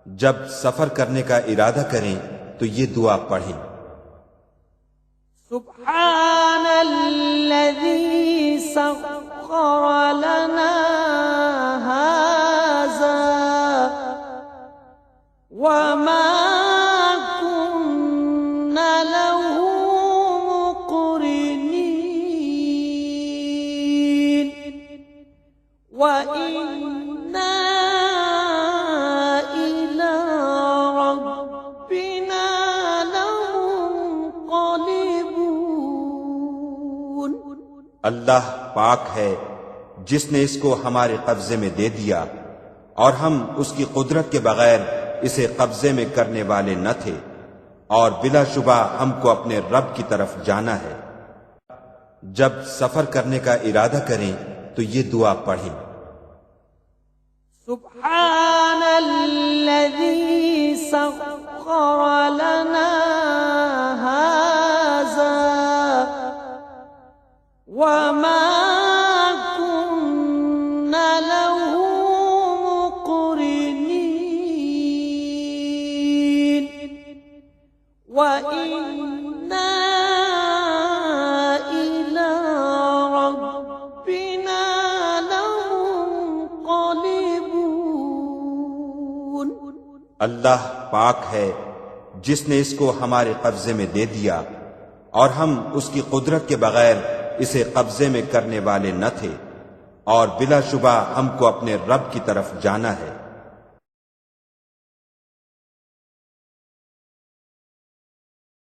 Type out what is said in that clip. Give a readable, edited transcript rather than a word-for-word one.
جب سفر کرنے کا ارادہ کریں تو یہ دعا پڑھیں۔ سبحان الذی سخر لنا هذا وما كنا له مقرنين وإنا إلى ربنا لمنقلبون۔ اللہ پاک ہے جس نے اس کو ہمارے قبضے میں دے دیا اور ہم اس کی قدرت کے بغیر اسے قبضے میں کرنے والے نہ تھے، اور بلا شبہ ہم کو اپنے رب کی طرف جانا ہے۔ جب سفر کرنے کا ارادہ کریں تو یہ دعا پڑھیں۔ سبحان الذی سخر لنا هذا وما كنا له مقرنين وإنا إلى ربنا لمنقلبون۔ اللہ پاک ہے جس نے اس کو ہمارے قبضے میں دے دیا اور ہم اس کی قدرت کے بغیر اسے قبضے میں کرنے والے نہ تھے، اور بلا شبہ ہم کو اپنے رب کی طرف جانا ہے۔